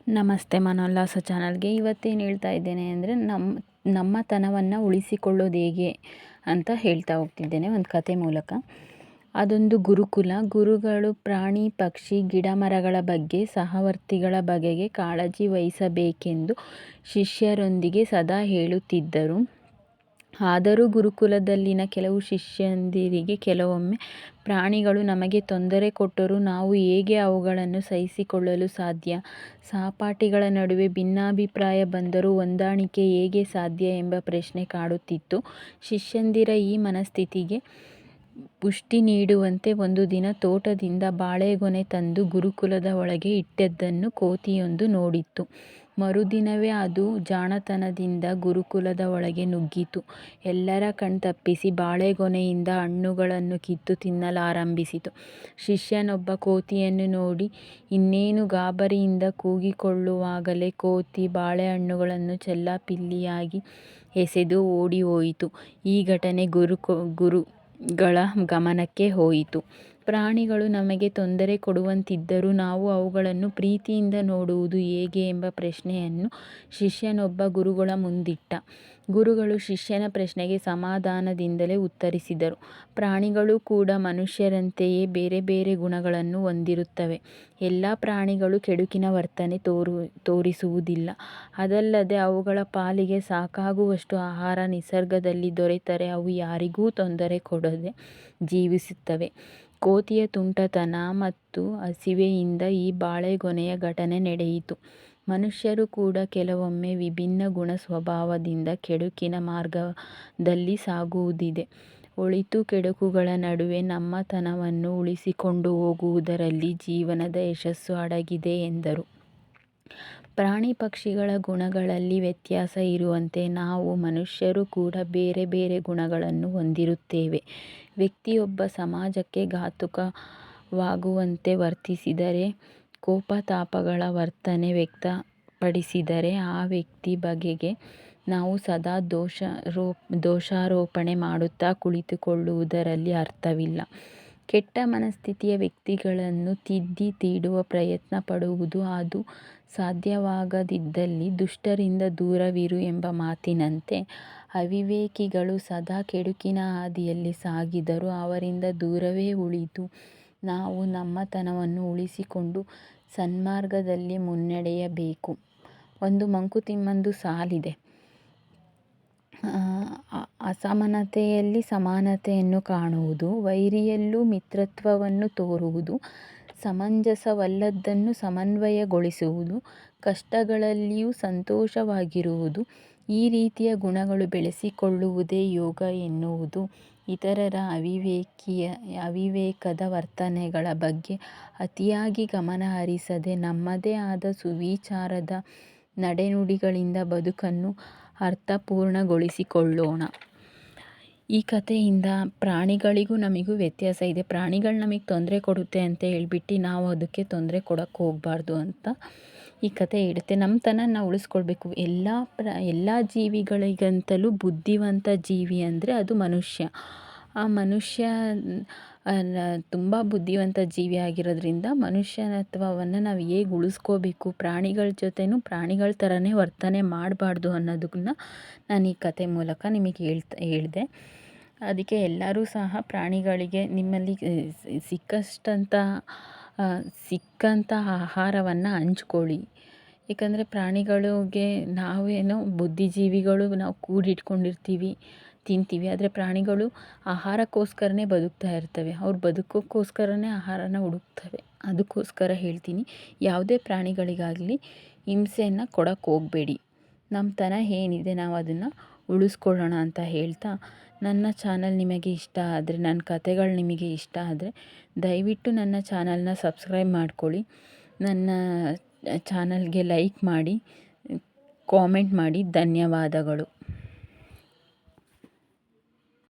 ನಮಸ್ತೆ ಮನೋಲ್ಲಾಸ ಚಾನಲ್ಗೆ. ಇವತ್ತೇನು ಹೇಳ್ತಾ ಇದ್ದೇನೆ ಅಂದರೆ ನಮ್ಮತನವನ್ನು ಉಳಿಸಿಕೊಳ್ಳೋದು ಹೇಗೆ ಅಂತ ಹೇಳ್ತಾ ಹೋಗ್ತಿದ್ದೇನೆ ಒಂದು ಕತೆ ಮೂಲಕ. ಅದೊಂದು ಗುರುಕುಲ. ಗುರುಗಳು ಪ್ರಾಣಿ ಪಕ್ಷಿ ಗಿಡ ಮರಗಳ ಬಗ್ಗೆ ಸಹವರ್ತಿಗಳ ಬಗೆಗೆ ಕಾಳಜಿ ವಹಿಸಬೇಕೆಂದು ಶಿಷ್ಯರೊಂದಿಗೆ ಸದಾ ಹೇಳುತ್ತಿದ್ದರು. ಆದರೂ ಗುರುಕುಲದಲ್ಲಿನ ಕೆಲವು ಶಿಷ್ಯಂದಿರಿಗೆ ಕೆಲವೊಮ್ಮೆ ಪ್ರಾಣಿಗಳು ನಮಗೆ ತೊಂದರೆ ಕೊಟ್ಟರೂ ನಾವು ಹೇಗೆ ಅವುಗಳನ್ನು ಸಹಿಸಿಕೊಳ್ಳಲು ಸಾಧ್ಯ, ಸಹಪಾಠಿಗಳ ನಡುವೆ ಭಿನ್ನಾಭಿಪ್ರಾಯ ಬಂದರೂ ಹೊಂದಾಣಿಕೆ ಹೇಗೆ ಸಾಧ್ಯ ಎಂಬ ಪ್ರಶ್ನೆ ಕಾಡುತ್ತಿತ್ತು. ಶಿಷ್ಯಂದಿರ ಈ ಮನಸ್ಥಿತಿಗೆ ಪುಷ್ಟಿ ನೀಡುವಂತೆ ಒಂದು ದಿನ ತೋಟದಿಂದ ಬಾಳೆಗೊನೆ ತಂದು ಗುರುಕುಲದ ಒಳಗೆ ಇಟ್ಟದ್ದನ್ನು ಕೋತಿಯೊಂದು ನೋಡಿತ್ತು. ಮರುದಿನವೇ ಅದು ಜಾಣತನದಿಂದ ಗುರುಕುಲದ ಒಳಗೆ ನುಗ್ಗಿತು. ಎಲ್ಲರ ಕಣ್ತಪ್ಪಿಸಿ ಬಾಳೆಗೊನೆಯಿಂದ ಹಣ್ಣುಗಳನ್ನು ಕಿತ್ತು ತಿನ್ನಲಾರಂಭಿಸಿತು. ಶಿಷ್ಯನೊಬ್ಬ ಕೋತಿಯನ್ನು ನೋಡಿ ಇನ್ನೇನು ಗಾಬರಿಯಿಂದ ಕೂಗಿಕೊಳ್ಳುವಾಗಲೇ ಕೋತಿ ಬಾಳೆಹಣ್ಣುಗಳನ್ನು ಚೆಲ್ಲಾಪಿಲ್ಲಿಯಾಗಿ ಎಸೆದು ಓಡಿಹೋಯಿತು. ಈ ಘಟನೆ ಗುರುಗಳ ಗಮನಕ್ಕೆ ಹೋಯಿತು. ಪ್ರಾಣಿಗಳು ನಮಗೆ ತೊಂದರೆ ಕೊಡುವಂತಿದ್ದರೂ ನಾವು ಅವುಗಳನ್ನು ಪ್ರೀತಿಯಿಂದ ನೋಡುವುದು ಹೇಗೆ ಎಂಬ ಪ್ರಶ್ನೆಯನ್ನು ಶಿಷ್ಯನೊಬ್ಬ ಗುರುಗಳ ಮುಂದಿಟ್ಟ. ಗುರುಗಳು ಶಿಷ್ಯನ ಪ್ರಶ್ನೆಗೆ ಸಮಾಧಾನದಿಂದಲೇ ಉತ್ತರಿಸಿದರು. ಪ್ರಾಣಿಗಳು ಕೂಡ ಮನುಷ್ಯರಂತೆಯೇ ಬೇರೆ ಬೇರೆ ಗುಣಗಳನ್ನು ಹೊಂದಿರುತ್ತವೆ. ಎಲ್ಲ ಪ್ರಾಣಿಗಳು ಕೆಡುಕಿನ ವರ್ತನೆ ತೋರಿಸುವುದಿಲ್ಲ. ಅದಲ್ಲದೆ ಅವುಗಳ ಪಾಲಿಗೆ ಸಾಕಾಗುವಷ್ಟು ಆಹಾರ ನಿಸರ್ಗದಲ್ಲಿ ದೊರೆತರೆ ಅವು ಯಾರಿಗೂ ತೊಂದರೆ ಕೊಡದೆ ಜೀವಿಸುತ್ತವೆ. ಕೋತಿಯ ತುಂಟತನ ಮತ್ತು ಹಸಿವೆಯಿಂದ ಈ ಬಾಳೆಗೊನೆಯ ಘಟನೆ ನಡೆಯಿತು. ಮನುಷ್ಯರು ಕೂಡ ಕೆಲವೊಮ್ಮೆ ವಿಭಿನ್ನ ಗುಣ ಸ್ವಭಾವದಿಂದ ಕೆಡುಕಿನ ಮಾರ್ಗದಲ್ಲಿ ಸಾಗುವುದಿದೆ. ಒಳಿತು ಕೆಡುಕುಗಳ ನಡುವೆ ನಮ್ಮತನವನ್ನು ಉಳಿಸಿಕೊಂಡು ಹೋಗುವುದರಲ್ಲಿ ಜೀವನದ ಯಶಸ್ಸು ಅಡಗಿದೆ ಎಂದರು. ಪ್ರಾಣಿ ಪಕ್ಷಿಗಳ ಗುಣಗಳಲ್ಲಿ ವ್ಯತ್ಯಾಸ ಇರುವಂತೆ ನಾವು ಮನುಷ್ಯರು ಕೂಡ ಬೇರೆ ಬೇರೆ ಗುಣಗಳನ್ನು ಹೊಂದಿರುತ್ತೇವೆ. ವ್ಯಕ್ತಿಯೊಬ್ಬ ಸಮಾಜಕ್ಕೆ ಘಾತುಕವಾಗುವಂತೆ ವರ್ತಿಸಿದರೆ, ಕೋಪತಾಪಗಳ ವರ್ತನೆ ವ್ಯಕ್ತಪಡಿಸಿದರೆ ಆ ವ್ಯಕ್ತಿ ಬಗೆಗೆ ನಾವು ಸದಾ ದೋಷಾರೋಪಣೆ ಮಾಡುತ್ತಾ ಕುಳಿತುಕೊಳ್ಳುವುದರಲ್ಲಿ ಅರ್ಥವಿಲ್ಲ. ಕೆಟ್ಟ ಮನಸ್ಥಿತಿಯ ವ್ಯಕ್ತಿಗಳನ್ನು ತಿದ್ದಿ ತೀಡುವ ಪ್ರಯತ್ನ ಪಡುವುದು, ಅದು ಸಾಧ್ಯವಾಗದಿದ್ದಲ್ಲಿ ದುಷ್ಟರಿಂದ ದೂರವಿರು ಎಂಬ ಮಾತಿನಂತೆ ಅವಿವೇಕಿಗಳು ಸದಾ ಕೆಡುಕಿನ ಹಾದಿಯಲ್ಲಿ ಸಾಗಿದರೂ ಅವರಿಂದ ದೂರವೇ ಉಳಿದು ನಾವು ನಮ್ಮತನವನ್ನು ಉಳಿಸಿಕೊಂಡು ಸನ್ಮಾರ್ಗದಲ್ಲಿ ಮುನ್ನಡೆಯಬೇಕು. ಒಂದು ಮಂಕುತಿಮ್ಮಂದು ಸಾಲಿದೆ: ಅಸಮಾನತೆಯಲ್ಲಿ ಸಮಾನತೆಯನ್ನು ಕಾಣುವುದು, ವೈರಿಯಲ್ಲೂ ಮಿತ್ರತ್ವವನ್ನು ತೋರುವುದು, ಸಮಂಜಸವಲ್ಲದ್ದನ್ನು ಸಮನ್ವಯಗೊಳಿಸುವುದು, ಕಷ್ಟಗಳಲ್ಲಿಯೂ ಸಂತೋಷವಾಗಿರುವುದು. ಈ ರೀತಿಯ ಗುಣಗಳು ಬೆಳೆಸಿಕೊಳ್ಳುವುದೇ ಯೋಗ ಎನ್ನುವುದು. ಇತರರ ಅವಿವೇಕದ ವರ್ತನೆಗಳ ಬಗ್ಗೆ ಅತಿಯಾಗಿ ಗಮನ ಹರಿಸದೆ ನಮ್ಮದೇ ಆದ ಸುವಿಚಾರದ ನಡೆನುಡಿಗಳಿಂದ ಬದುಕನ್ನು ಅರ್ಥಪೂರ್ಣಗೊಳಿಸಿಕೊಳ್ಳೋಣ. ಈ ಕಥೆಯಿಂದ ಪ್ರಾಣಿಗಳಿಗೂ ನಮಗೂ ವ್ಯತ್ಯಾಸ ಇದೆ. ಪ್ರಾಣಿಗಳು ನಮಗೆ ತೊಂದರೆ ಕೊಡುತ್ತೆ ಅಂತ ಹೇಳ್ಬಿಟ್ಟು ನಾವು ಅದಕ್ಕೆ ತೊಂದರೆ ಕೊಡೋಕ್ಕೆ ಹೋಗಬಾರ್ದು ಅಂತ ಈ ಕಥೆ ಹೇಳುತ್ತೆ. ನಮ್ಮತನ ಉಳಿಸ್ಕೊಳ್ಬೇಕು. ಎಲ್ಲ ಜೀವಿಗಳಿಗಂತಲೂ ಬುದ್ಧಿವಂತ ಜೀವಿ ಅಂದರೆ ಅದು ಮನುಷ್ಯ. ಆ ಮನುಷ್ಯ ತುಂಬ ಬುದ್ಧಿವಂತ ಜೀವಿ ಆಗಿರೋದ್ರಿಂದ ಮನುಷ್ಯತ್ವವನ್ನು ನಾವು ಹೇಗೆ ಉಳಿಸ್ಕೋಬೇಕು, ಪ್ರಾಣಿಗಳ ಜೊತೆನೂ ಪ್ರಾಣಿಗಳ ಥರನೇ ವರ್ತನೆ ಮಾಡಬಾರ್ದು ಅನ್ನೋದನ್ನ ನಾನು ಈ ಕತೆ ಮೂಲಕ ನಿಮಗೆ ಹೇಳಿದೆ. ಅದಕ್ಕೆ ಎಲ್ಲರೂ ಸಹ ಪ್ರಾಣಿಗಳಿಗೆ ನಿಮ್ಮಲ್ಲಿ ಸಿಕ್ಕಂಥ ಆಹಾರವನ್ನು ಹಂಚ್ಕೊಳ್ಳಿ. ಏಕೆಂದರೆ ಪ್ರಾಣಿಗಳಿಗೆ ನಾವೇನೋ ಬುದ್ಧಿಜೀವಿಗಳು, ನಾವು ಕೂಡಿಟ್ಕೊಂಡಿರ್ತೀವಿ, ತಿಂತೀವಿ. ಆದರೆ ಪ್ರಾಣಿಗಳು ಆಹಾರಕ್ಕೋಸ್ಕರನೇ ಬದುಕ್ತಾ ಇರ್ತವೆ. ಅವ್ರು ಬದುಕೋಕ್ಕೋಸ್ಕರನೇ ಆಹಾರನ ಹುಡುಕ್ತವೆ. ಅದಕ್ಕೋಸ್ಕರ ಹೇಳ್ತೀನಿ, ಯಾವುದೇ ಪ್ರಾಣಿಗಳಿಗಾಗಲಿ ಹಿಂಸೆಯನ್ನು ಕೊಡೋಕ್ಕೆ ಹೋಗಬೇಡಿ. ನಮ್ಮತನ ಏನಿದೆ ನಾವು ಅದನ್ನು ಉಳಿಸ್ಕೊಳ್ಳೋಣ ಅಂತ ಹೇಳ್ತಾ, ನನ್ನ ಚಾನಲ್ ನಿಮಗೆ ಇಷ್ಟ ಆದರೆ, ನನ್ನ ಕಥೆಗಳು ನಿಮಗೆ ಇಷ್ಟ ಆದರೆ ದಯವಿಟ್ಟು ನನ್ನ ಚಾನಲ್ನ ಸಬ್ಸ್ಕ್ರೈಬ್ ಮಾಡ್ಕೊಳ್ಳಿ. ನನ್ನ ಚಾನಲ್ಗೆ ಲೈಕ್ ಮಾಡಿ, ಕಾಮೆಂಟ್ ಮಾಡಿ. ಧನ್ಯವಾದಗಳು.